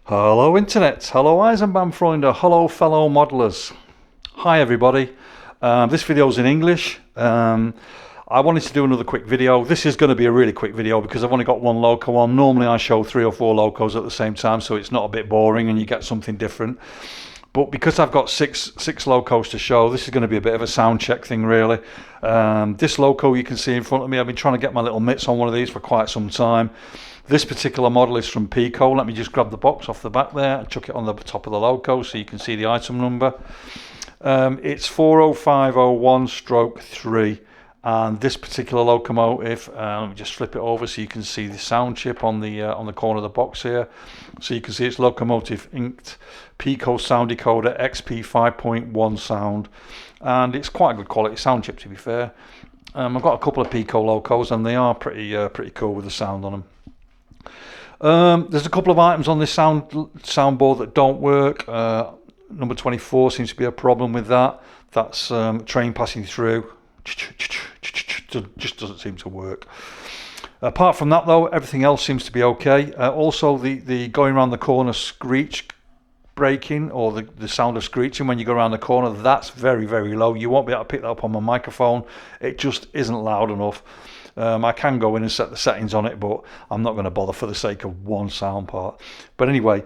Hello Internet, hello Eisenbahnfreunde, hello fellow modelers. Hi everybody, this video is in English. I wanted to do another quick video. This is going to be a really quick video because I've only got one loco on. Normally I show 3 or 4 locos at the same time, so it's not a bit boring and you get something different. But because I've got six locos to show, this is going to be a bit of a sound check thing really. This loco you can see in front of me, I've been trying to get my little mitts on one of these for quite some time. This particular model is from Piko. Let me just grab the box off the back there and chuck it on the top of the loco so you can see the item number. It's 40501/3, and this particular locomotive, let me just flip it over so you can see the sound chip on the corner of the box here. So you can see it's locomotive inked Piko sound decoder XP 5.1 sound, and it's quite a good quality sound chip to be fair. I've got a couple of Piko locos and they are pretty cool with the sound on them. There's a couple of items on this soundboard that don't work. Number 24 seems to be a problem with that. That's train passing through. Just doesn't seem to work. Apart from that though, everything else seems to be okay. Also the going around the corner screech braking, or the sound of screeching when you go around the corner, that's very low. You won't be able to pick that up on my microphone. It just isn't loud enough. I can go in and set the settings on it, but I'm not going to bother for the sake of one sound part. But anyway,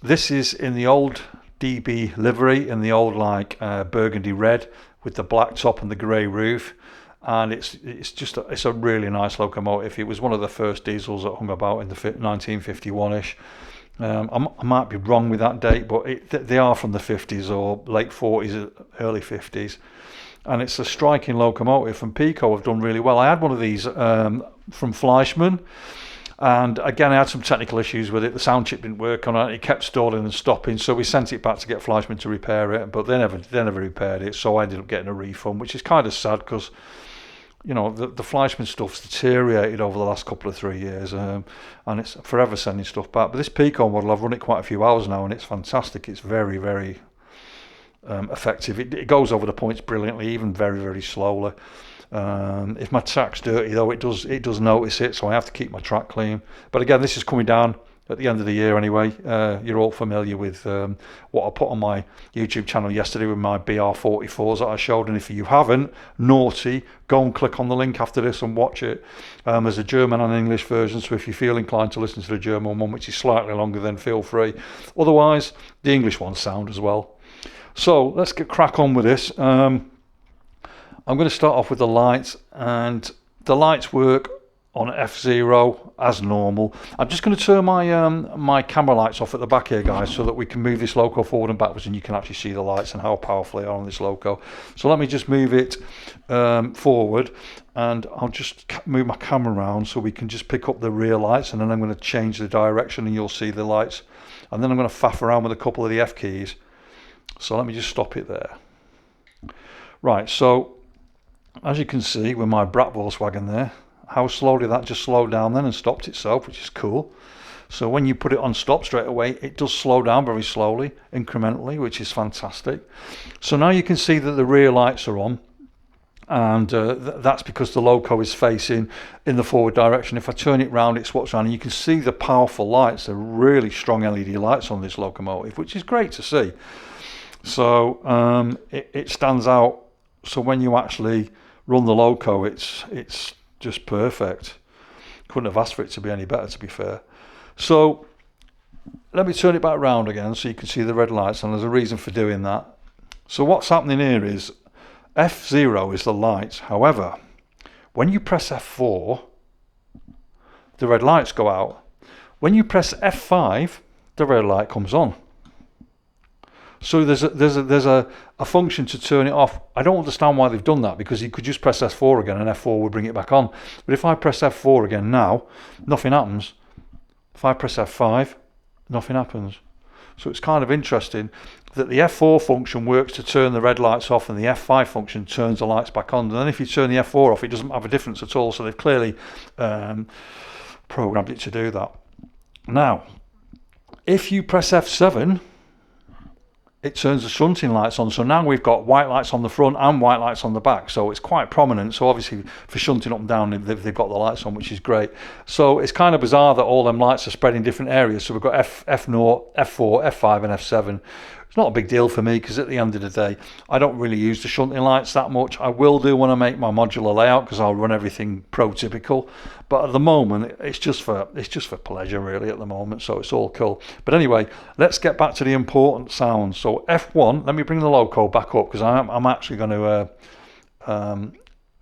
this is in the old DB livery, in the old like burgundy red with the black top and the grey roof, and it's a really nice locomotive. It was one of the first diesels that hung about in the 1951ish. I might be wrong with that date, but they are from the 50s or late 40s, early 50s. And it's a striking locomotive, and Piko have done really well. I had one of these from Fleischmann, and again I had some technical issues with it. The sound chip didn't work on it, it kept stalling and stopping, so we sent it back to get Fleischmann to repair it, but they never repaired it, so I ended up getting a refund, which is kind of sad because, you know, the Fleischmann stuff's deteriorated over the last couple of 3 years, and it's forever sending stuff back. But this Piko model, I've run it quite a few hours now and it's fantastic. It's very effective. It goes over the points brilliantly, even very slowly. If my track's dirty though, it does notice it, so I have to keep my track clean. But again, this is coming down at the end of the year anyway. You're all familiar with what I put on my YouTube channel yesterday with my BR44s that I showed, and if you haven't, naughty, go and click on the link after this and watch it. There's a German and English version, so if you feel inclined to listen to the German one, which is slightly longer, then feel free. Otherwise, the English one's sound as well. So let's get crack on with this. I'm going to start off with the lights, and the lights work on F0 as normal. I'm just going to turn my camera lights off at the back here, guys, so that we can move this loco forward and backwards and you can actually see the lights and how powerful they are on this loco. So let me just move it forward, and I'll just move my camera around so we can just pick up the rear lights, and then I'm going to change the direction and you'll see the lights, and then I'm going to faff around with a couple of the F keys. So let me just stop it there. Right, so as you can see with my Brat Volkswagen there, how slowly that just slowed down then and stopped itself, which is cool. So when you put it on stop straight away, it does slow down very slowly, incrementally, which is fantastic. So now you can see that the rear lights are on, and that's because the loco is facing in the forward direction. If I turn it round, it swaps around, and you can see the powerful lights. They're really strong LED lights on this locomotive, which is great to see. So it stands out. So when you actually run the loco, it's just perfect. Couldn't have asked for it to be any better, to be fair. So let me turn it back round again so you can see the red lights, and there's a reason for doing that. So what's happening here is F0 is the lights. However, when you press F4, the red lights go out. When you press F5, the red light comes on. So there's a function to turn it off. I don't understand why they've done that, because you could just press F4 again and F4 would bring it back on. But if I press F4 again now, nothing happens. If I press F5, nothing happens. So it's kind of interesting that the F4 function works to turn the red lights off, and the F5 function turns the lights back on. And then if you turn the F4 off, it doesn't have a difference at all. So they've clearly programmed it to do that. Now, if you press F7, it turns the shunting lights on. So now we've got white lights on the front and white lights on the back, so it's quite prominent. So obviously for shunting up and down, they've got the lights on, which is great. So it's kind of bizarre that all them lights are spread in different areas. So we've got F0, F4, F5 and F7. It's not a big deal for me, because at the end of the day, I don't really use the shunting lights that much. I will do when I make my modular layout, because I'll run everything prototypical. But at the moment, it's just for pleasure, really, at the moment. So it's all cool. But anyway, let's get back to the important sounds. So F1, let me bring the loco back up, because I'm actually going to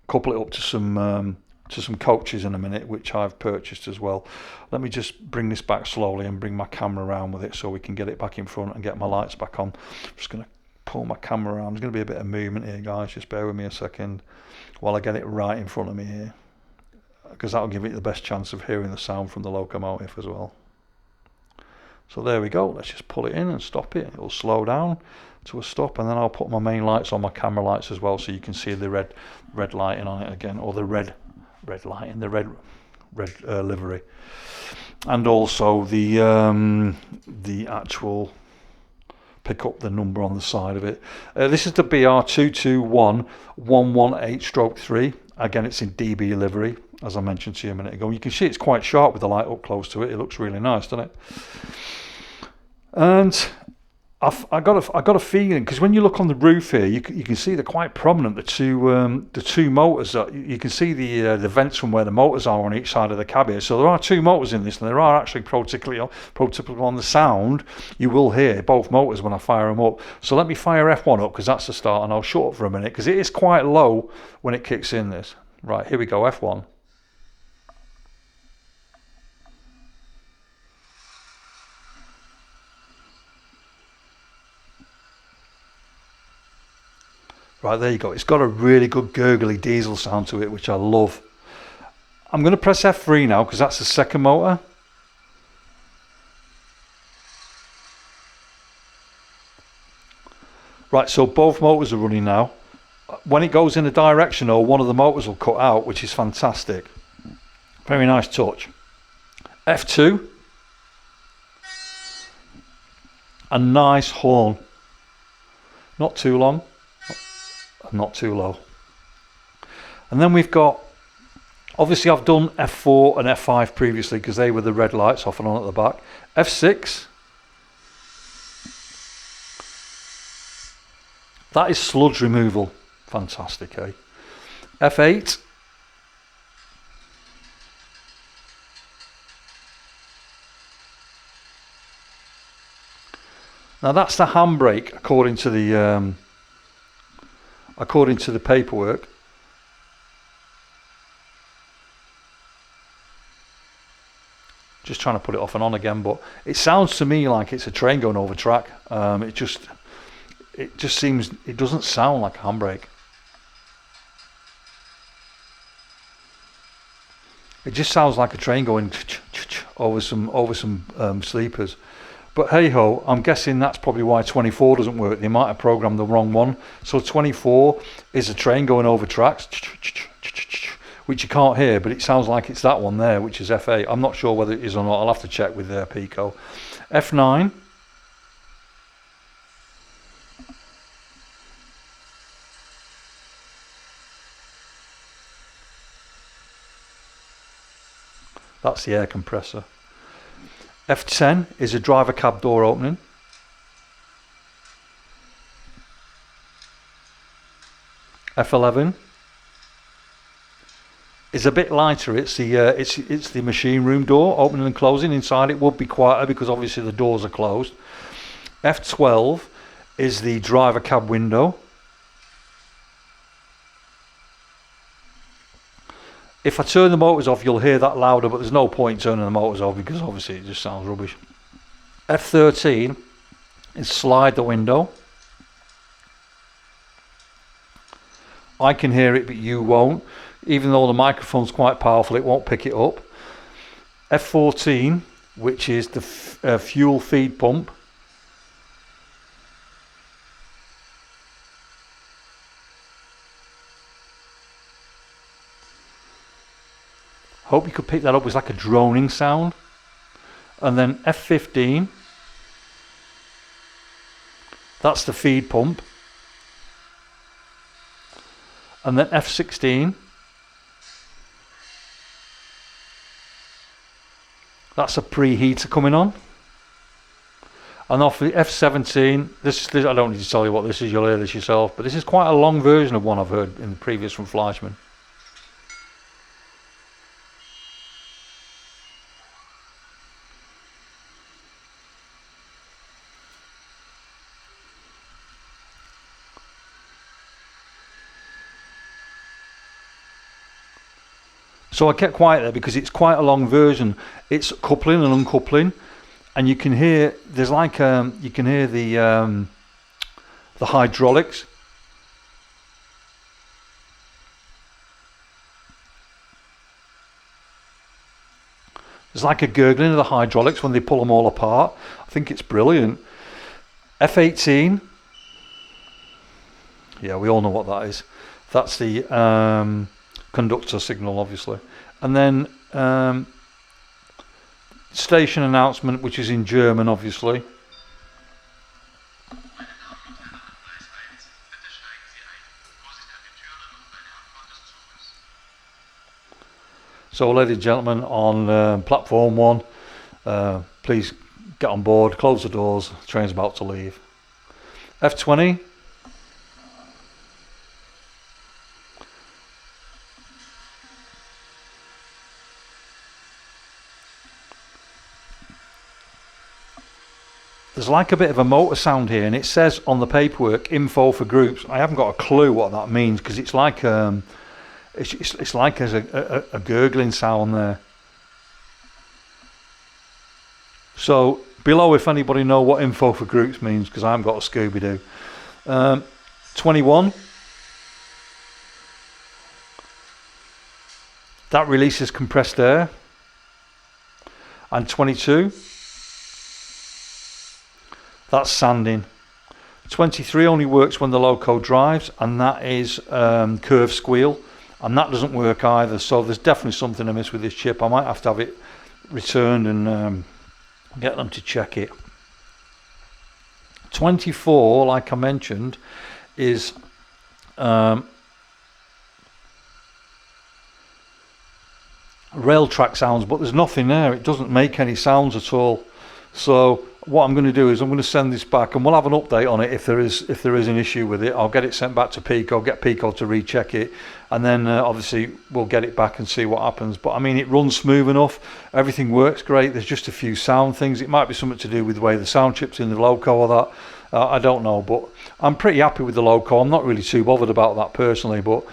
couple it up to some coaches in a minute, which I've purchased as well. Let me just bring this back slowly and bring my camera around with it, so we can get it back in front and get my lights back on. I'm just going to pull my camera around. There's going to be a bit of movement here, guys. Just bear with me a second while I get it right in front of me here, because that'll give it the best chance of hearing the sound from the locomotive as well. So there we go. Let's just pull it in and stop it. It'll slow down to a stop, and then I'll put my main lights on, my camera lights as well, so you can see the red lighting on it again, or the red lighting, the red livery, and also the actual pick up the number on the side of it. This is the BR221118-3. Again, it's in DB livery, as I mentioned to you a minute ago. You can see it's quite sharp with the light up close to it. It looks really nice, doesn't it? And I got a feeling, because when you look on the roof here, you can see they're quite prominent. The two motors. You can see the vents from where the motors are on each side of the cab here. So there are two motors in this, and there are actually prototypical on the sound. You will hear both motors when I fire them up. So let me fire F1 up, because that's the start, and I'll shut up for a minute, because it is quite low when it kicks in. This right, here we go. F1. Right, there you go. It's got a really good gurgly diesel sound to it, which I love. I'm going to press F3 now, because that's the second motor. Right, so both motors are running now. When it goes in a direction, though, one of the motors will cut out, which is fantastic. Very nice touch. F2. A nice horn. Not too long. Not too low. And then we've got, obviously I've done F4 and F5 previously, because they were the red lights off and on at the back. F6, that is sludge removal. Fantastic, eh? F8, now that's the handbrake, according to the paperwork. Just trying to put it off and on again, but it sounds to me like it's a train going over track. It just seems, it doesn't sound like a handbrake. It just sounds like a train going over some sleepers. But hey ho, I'm guessing that's probably why 24 doesn't work. They might have programmed the wrong one. So 24 is a train going over tracks, which you can't hear, but it sounds like it's that one there, which is F8. I'm not sure whether it is or not. I'll have to check with Piko. F9. That's the air compressor. F10 is a driver cab door opening. F11 is a bit lighter. It's the machine room door opening and closing. Inside it would be quieter, because obviously the doors are closed. F12 is the driver cab window. If I turn the motors off, you'll hear that louder, but there's no point turning the motors off, because obviously it just sounds rubbish. F13 is slide the window. I can hear it, but you won't. Even though the microphone's quite powerful, it won't pick it up. F14, which is the fuel feed pump. Hope you could pick that up. It's like a droning sound. And then F15 That's the feed pump. And then F16. That's a preheater coming on. And off the F17, this I don't need to tell you what this is, you'll hear this yourself, but this is quite a long version of one I've heard in the previous from Fleischmann. So I kept quiet there because it's quite a long version. It's coupling and uncoupling, and you can hear there's like you can hear the hydraulics. There's like a gurgling of the hydraulics when they pull them all apart. I think it's brilliant. F18. Yeah, we all know what that is. That's the conductor signal, obviously. And then station announcement, which is in German, obviously. So, ladies and gentlemen, on platform 1, please get on board, close the doors, the train's about to leave. F20. There's like a bit of a motor sound here, and it says on the paperwork, info for groups. I haven't got a clue what that means, because it's like it's like there's a gurgling sound there. So below, if anybody know what info for groups means, because I haven't got a Scooby-Doo. 21. That releases compressed air. And 22. That's sanding. 23 only works when the loco drives, and that is curve squeal, and that doesn't work either. So there's definitely something amiss with this chip. I might have to have it returned and get them to check it. 24, like I mentioned, is rail track sounds, but there's nothing there. It doesn't make any sounds at all. So what I'm going to do is I'm going to send this back, and we'll have an update on it if there is an issue with it. I'll get it sent back to Piko, get Piko to recheck it, and then obviously we'll get it back and see what happens. But I mean, it runs smooth enough, everything works great. There's just a few sound things. It might be something to do with the way the sound chip's in the loco or that. I don't know, but I'm pretty happy with the loco. I'm not really too bothered about that personally, but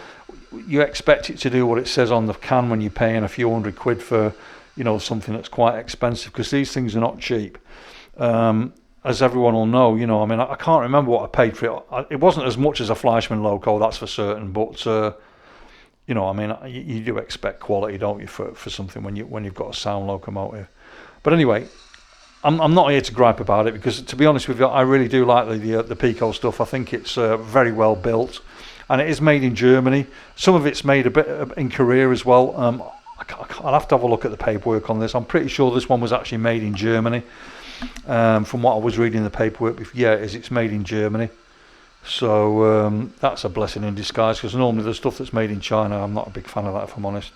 you expect it to do what it says on the can when you're paying a few £100 for, you know, something that's quite expensive, because these things are not cheap. As everyone will know, you know, I mean, I can't remember what I paid for it. It wasn't as much as a Fleischmann loco, that's for certain, but you know, I mean, you do expect quality, don't you, for something when you've got a sound locomotive. But anyway, I'm not here to gripe about it, because to be honest with you, I really do like the Piko stuff. I think it's very well built, and it is made in Germany. Some of it's made a bit in Korea as well. I'll have to have a look at the paperwork on this. I'm pretty sure this one was actually made in Germany. From what I was reading in the paperwork before, yeah, it's made in Germany. So that's a blessing in disguise, because normally the stuff that's made in China, I'm not a big fan of that, if I'm honest.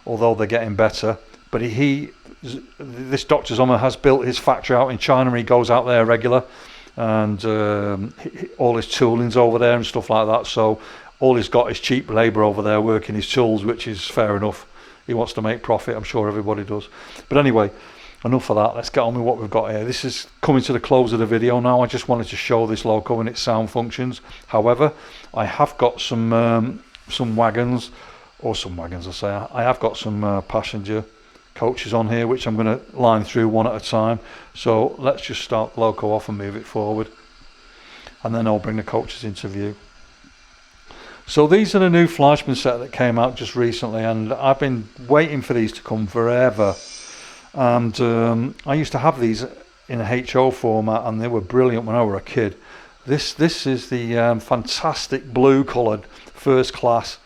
Although they're getting better. But this Dr. Sommer has built his factory out in China, and he goes out there regular, and all his tooling's over there and stuff like that. So all he's got is cheap labour over there working his tools, which is fair enough. He wants to make profit, I'm sure everybody does. But anyway, enough of that. Let's get on with what we've got here. This is coming to the close of the video now. I just wanted to show this loco and its sound functions. However, I have got some wagons, I have got some passenger coaches on here, which I'm going to line through one at a time. So let's just start the loco off and move it forward, and then I'll bring the coaches into view. So these are the new Fleischmann set that came out just recently, and I've been waiting for these to come forever. And I used to have these in a HO format, and they were brilliant when I was a kid. This is the fantastic blue coloured first class,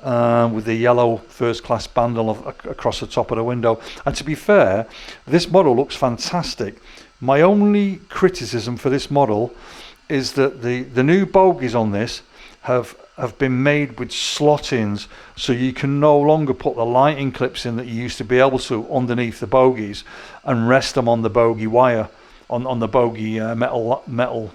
with the yellow first class bandle across the top of the window. And to be fair, this model looks fantastic. My only criticism for this model is that the new bogies on this have been made with slot-ins, so you can no longer put the lighting clips in that you used to be able to underneath the bogies and rest them on the bogie wire, on the bogie metal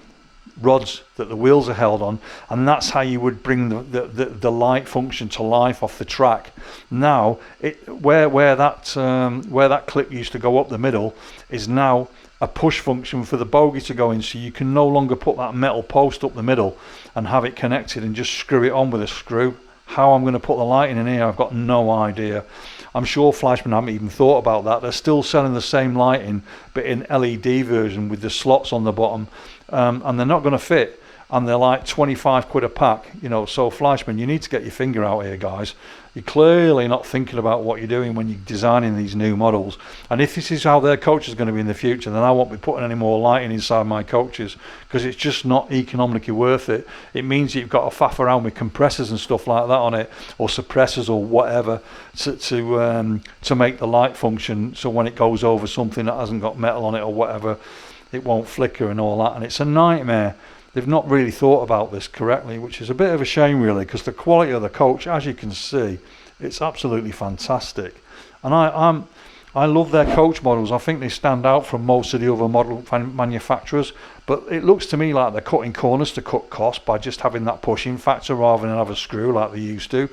rods that the wheels are held on, and that's how you would bring the light function to life off the track. Now where that clip used to go up the middle is now a push function for the bogie to go in, so you can no longer put that metal post up the middle and have it connected and just screw it on with a screw. How I'm going to put the lighting in here, I've got no idea. I'm sure Fleischmann haven't even thought about that. They're still selling the same lighting but in LED version with the slots on the bottom, and they're not going to fit, and they're like 25 quid a pack, you know. So Fleischmann, you need to get your finger out here, guys. You're clearly not thinking about what you're doing when you're designing these new models. And if this is how their coach is going to be in the future, then I won't be putting any more lighting inside my coaches, because it's just not economically worth it. It means you've got to faff around with compressors and stuff like that on it, or suppressors or whatever, to make the light function, so when it goes over something that hasn't got metal on it or whatever, it won't flicker and all that. And it's a nightmare. They've not really thought about this correctly, which is a bit of a shame really, because the quality of the coach, as you can see, it's absolutely fantastic. And I love their coach models. I think they stand out from most of the other model manufacturers, but it looks to me like they're cutting corners to cut costs by just having that pushing factor rather than have a screw like they used to.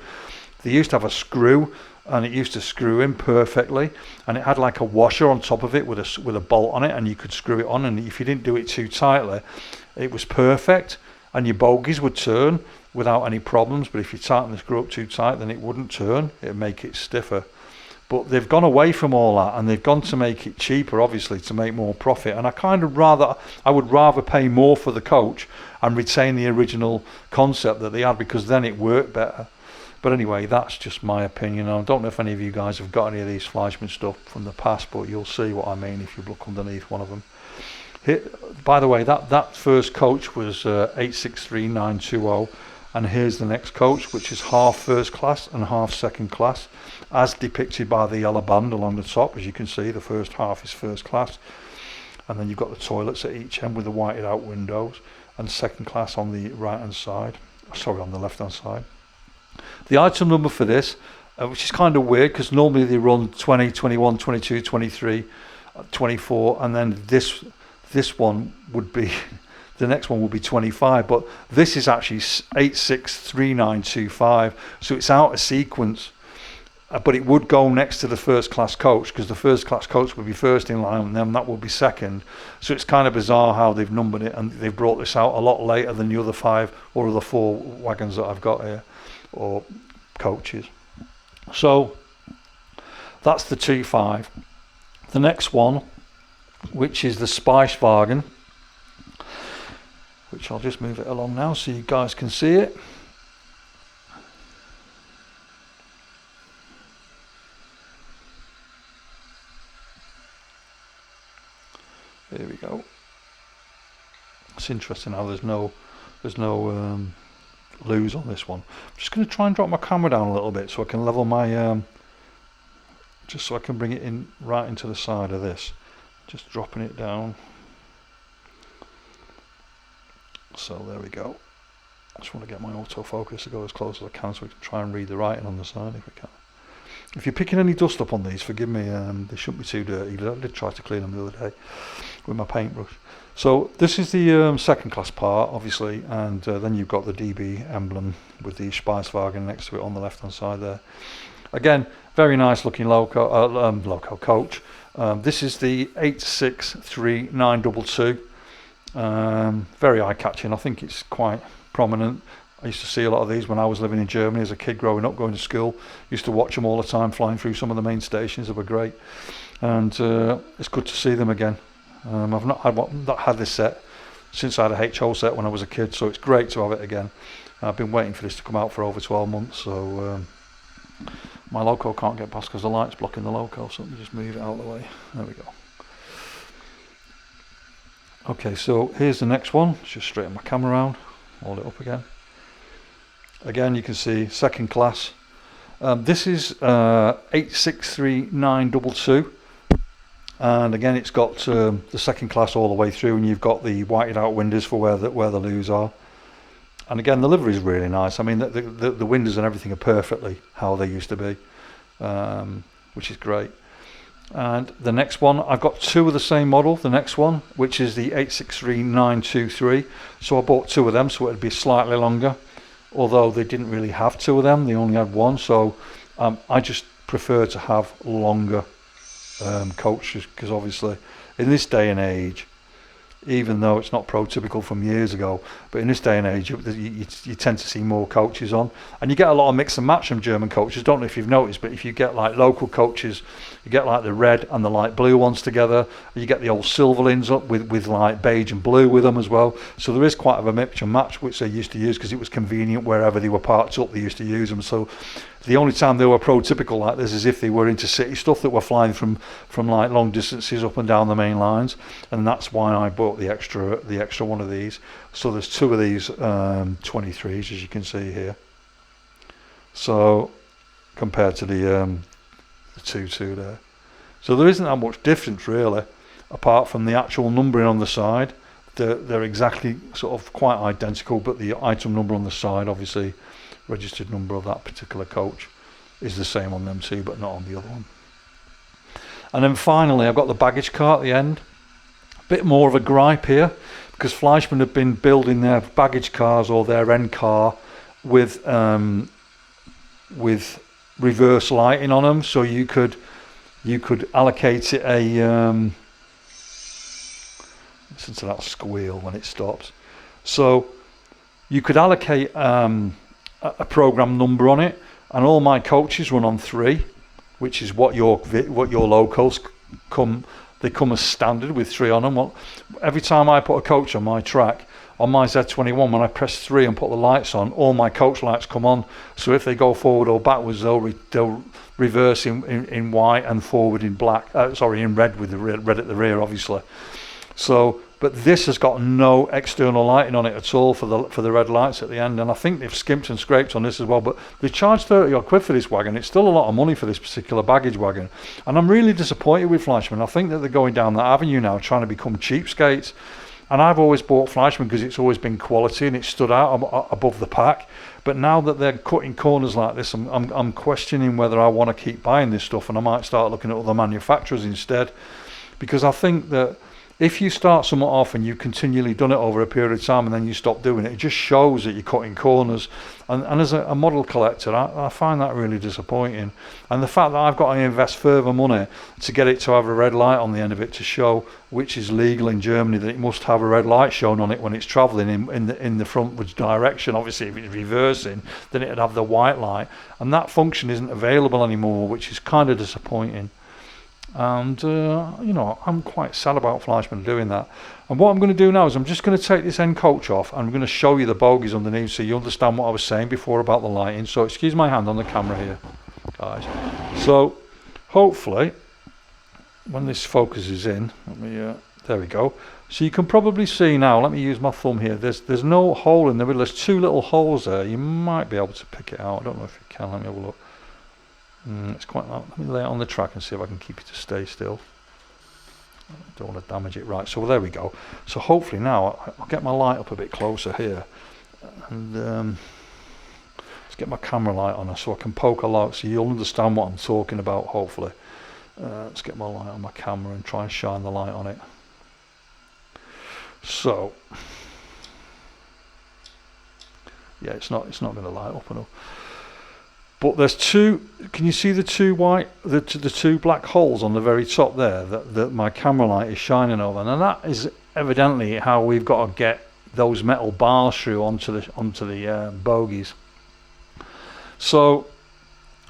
They used to have a screw, and it used to screw in perfectly, and it had like a washer on top of it with a bolt on it, and you could screw it on, and if you didn't do it too tightly, it was perfect, and your bogies would turn without any problems. But if you tighten the screw up too tight, then it wouldn't turn, it'd make it stiffer. But they've gone away from all that, and they've gone to make it cheaper, obviously, to make more profit. And I would rather pay more for the coach and retain the original concept that they had, because then it worked better. But anyway, that's just my opinion. I don't know if any of you guys have got any of these Fleischmann stuff from the past, but you'll see what I mean if you look underneath one of them. Here, by the way, that first coach was 863920, and here's the next coach, which is half first class and half second class, as depicted by the yellow band along the top. As you can see, the first half is first class, and then you've got the toilets at each end with the whited out windows, and second class on the right hand side, sorry, on the left hand side. The item number for this, which is kind of weird, because normally they run 20, 21, 22, 23, 24, and then this one would be, the next one will be 25, but this is actually 863925, so it's out of sequence, but it would go next to the first class coach, because the first class coach would be first in line, and then that will be second. So it's kind of bizarre how they've numbered it, and they've brought this out a lot later than the other 5 or other 4 wagons that I've got here, or coaches. So that's the 2.5. The next one, which is the Spicewagen, which I'll just move it along now so you guys can see it. There we go. It's interesting how there's no lose on this one. I'm just going to try and drop my camera down a little bit so I can level my just so I can bring it in right into the side of this. Just dropping it down. So there we go. I just want to get my autofocus to go as close as I can so we can try and read the writing on the side if we can. If you're picking any dust up on these, forgive me, they shouldn't be too dirty. I did try to clean them the other day with my paintbrush. So this is the second class part, obviously, and then you've got the DB emblem with the Spicewagen next to it on the left hand side there. Again, very nice looking loco coach. This is the 863922. Very eye catching. I think it's quite prominent. I used to see a lot of these when I was living in Germany as a kid growing up, going to school. Used to watch them all the time, flying through some of the main stations. They were great, and it's good to see them again. I've not had this set since I had a HO set when I was a kid, so it's great to have it again. I've been waiting for this to come out for over 12 months, so my loco can't get past because the light's blocking the loco, so let me just move it out of the way. There we go. Okay, so here's the next one. Just straighten my camera around, hold it up again. Again, you can see second class. This is 863922. and again it's got the second class all the way through, and you've got the whited out windows for where the loos are. And again, the livery is really nice. I mean, the windows and everything are perfectly how they used to be, which is great. And the next one, I've got two of the same model. The next one, which is the 863923. So I bought two of them, so it'd be slightly longer. Although they didn't really have two of them, they only had one. So I just prefer to have longer coaches, because obviously in this day and age, even though it's not prototypical from years ago, but in this day and age you tend to see more coaches on, and you get a lot of mix and match from German coaches. Don't know if you've noticed, but if you get like local coaches, you get like the red and the light blue ones together, you get the old Silverlins up with like beige and blue with them as well. So there is quite of a mix and match, which they used to use because it was convenient. Wherever they were parked up, they used to use them. So the only time they were prototypical like this is if they were into city stuff that were flying from like long distances up and down the main lines, and that's why I bought the extra one of these. So there's two of these 23s, as you can see here. So compared to the 2 there, so there isn't that much difference really, apart from the actual numbering on the side. They're exactly sort of quite identical, but the item number on the side, obviously registered number of that particular coach, is the same on them too, but not on the other one. And then finally I've got the baggage car at the end. A bit more of a gripe here, because Fleischmann have been building their baggage cars or their end car with reverse lighting on them, so you could allocate it a listen to that squeal when it stops. So you could allocate a program number on it, and all my coaches run on 3, which is what your locals come. They come as standard with 3 on them. Well, every time I put a coach on my track, on my Z21, when I press 3 and put the lights on, all my coach lights come on. So if they go forward or backwards, they'll reverse in white and forward in black. In red, with the red at the rear, obviously. So, but this has got no external lighting on it at all for the red lights at the end, and I think they've skimped and scraped on this as well. But they charged 30 odd quid for this wagon. It's still a lot of money for this particular baggage wagon, and I'm really disappointed with Fleischmann. I think that they're going down that avenue now, trying to become cheapskates. And I've always bought Fleischmann because it's always been quality and it stood out above the pack. But now that they're cutting corners like this, I'm questioning whether I want to keep buying this stuff, and I might start looking at other manufacturers instead, because I think that if you start somewhat off and you've continually done it over a period of time and then you stop doing it, it just shows that you're cutting corners. And as a model collector, I find that really disappointing. And the fact that I've got to invest further money to get it to have a red light on the end of it to show, which is legal in Germany, that it must have a red light shown on it when it's travelling in the frontwards direction. Obviously, if it's reversing, then it'd have the white light. And that function isn't available anymore, which is kind of disappointing. And I'm quite sad about Fleischmann doing that. And what I'm going to do now is I'm just going to take this end coach off, and I'm going to show you the bogies underneath so you understand what I was saying before about the lighting. So excuse my hand on the camera here, guys. So hopefully when this focuses in, there we go. So you can probably see now, let me use my thumb here, there's no hole in the middle. There's 2 little holes there. You might be able to pick it out. I don't know if you can. Let me have a look. It's quite loud. Let me lay it on the track and see if I can keep it to stay still. I don't want to damage it. Right, so there we go. So hopefully now I'll get my light up a bit closer here, and let's get my camera light on so I can poke a light so you'll understand what I'm talking about, hopefully. Let's get my light on my camera and try and shine the light on it. So yeah, it's not going to light up enough. But there's 2. Can you see the 2 white, the 2 black holes on the very top there that my camera light is shining over? And that is evidently how we've got to get those metal bars through onto the bogies. So,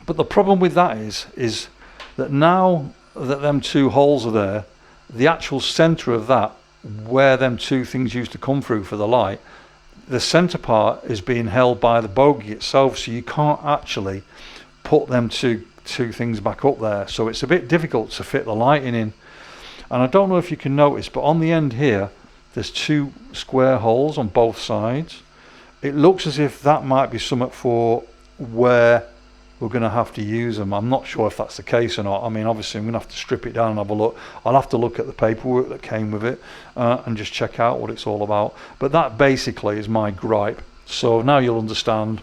but the problem with that is that now that them 2 holes are there, the actual centre of that, where them 2 things used to come through for the light, the centre part is being held by the bogie itself, so you can't actually put them two things back up there. So it's a bit difficult to fit the lighting in. And I don't know if you can notice, but on the end here, there's 2 square holes on both sides. It looks as if that might be something for where we're going to have to use them. I'm not sure if that's the case or not. I mean, obviously I'm going to have to strip it down and have a look. I'll have to look at the paperwork that came with it and just check out what it's all about. But that basically is my gripe. So now you'll understand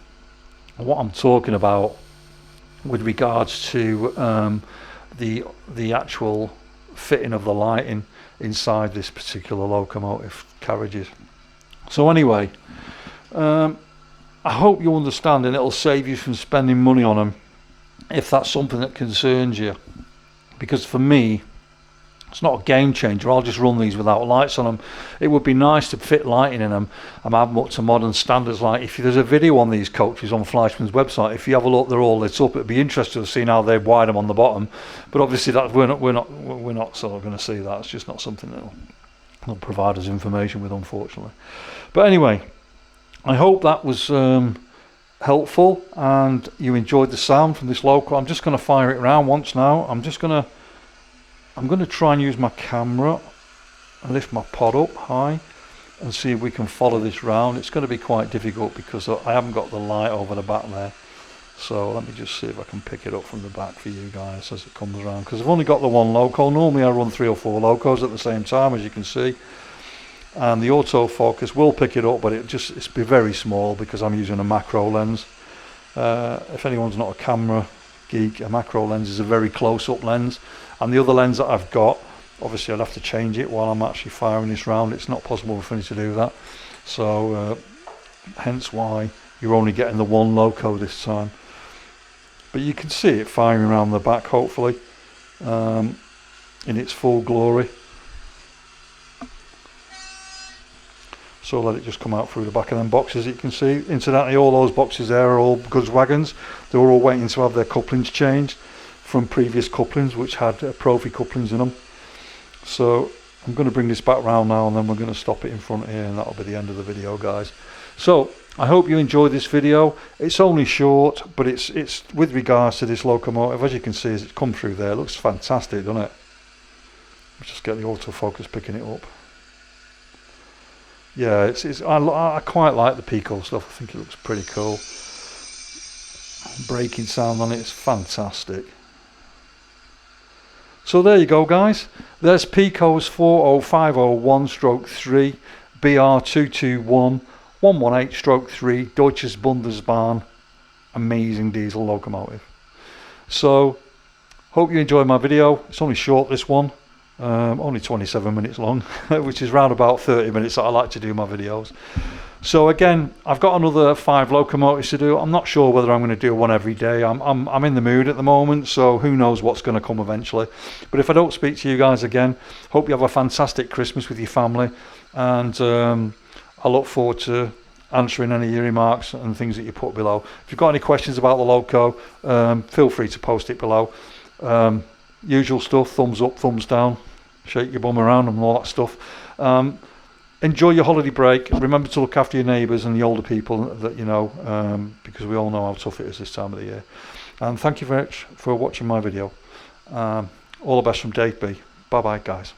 what I'm talking about with regards to the actual fitting of the lighting inside this particular locomotive carriages. So anyway, I hope you understand, and it'll save you from spending money on them if that's something that concerns you, because for me it's not a game changer. I'll just run these without lights on them. It would be nice to fit lighting in them and have them up to modern standards. Like if there's a video on these coaches on Fleischmann's website, if you have a look, they're all lit up. It'd be interesting to see how they wire them on the bottom, but obviously that we're not sort of going to see that. It's just not something that'll provide us information with, unfortunately. But anyway, I hope that was helpful and you enjoyed the sound from this loco. I'm just going to fire it around once now. I'm going to try and use my camera and lift my pod up high and see if we can follow this round. It's going to be quite difficult because I haven't got the light over the back there. So let me just see if I can pick it up from the back for you guys as it comes around, because I've only got the one loco. Normally I run 3 or 4 locos at the same time, as you can see, and the autofocus will pick it up, but it's be very small because I'm using a macro lens. If anyone's not a camera geek, a macro lens is a very close-up lens, and the other lens that I've got, obviously I'd have to change it while I'm actually firing this round. It's not possible for me to do that, so hence why you're only getting the one loco this time. But you can see it firing around the back, hopefully, in its full glory. So let it just come out through the back of them boxes. You can see, incidentally, all those boxes there are all goods wagons. They were all waiting to have their couplings changed from previous couplings, which had Profi couplings in them. So I'm going to bring this back round now, and then we're going to stop it in front here, and that'll be the end of the video, guys. So I hope you enjoyed this video. It's only short, but it's with regards to this locomotive. As you can see, as it's come through there, it looks fantastic, doesn't it? Let's just get the autofocus picking it up. Yeah, I quite like the Piko stuff. I think it looks pretty cool. Braking sound on it is fantastic. So there you go, guys. There's Piko's 40501/3 BR221 118/3 Deutsches Bundesbahn amazing diesel locomotive. So hope you enjoyed my video. It's only short, this one. Only 27 minutes long, which is round about 30 minutes that I like to do my videos. So again, I've got another 5 locomotives to do. I'm not sure whether I'm going to do one every day. I'm in the mood at the moment, so who knows what's going to come eventually. But if I don't speak to you guys again, hope you have a fantastic Christmas with your family, and I look forward to answering any of your remarks and things that you put below. If you've got any questions about the loco, feel free to post it below. Usual stuff, thumbs up, thumbs down, shake your bum around and all that stuff. Enjoy your holiday break. Remember to look after your neighbours and the older people that you know, because we all know how tough it is this time of the year. And thank you very much for watching my video. All the best from Dave B. Bye bye, guys.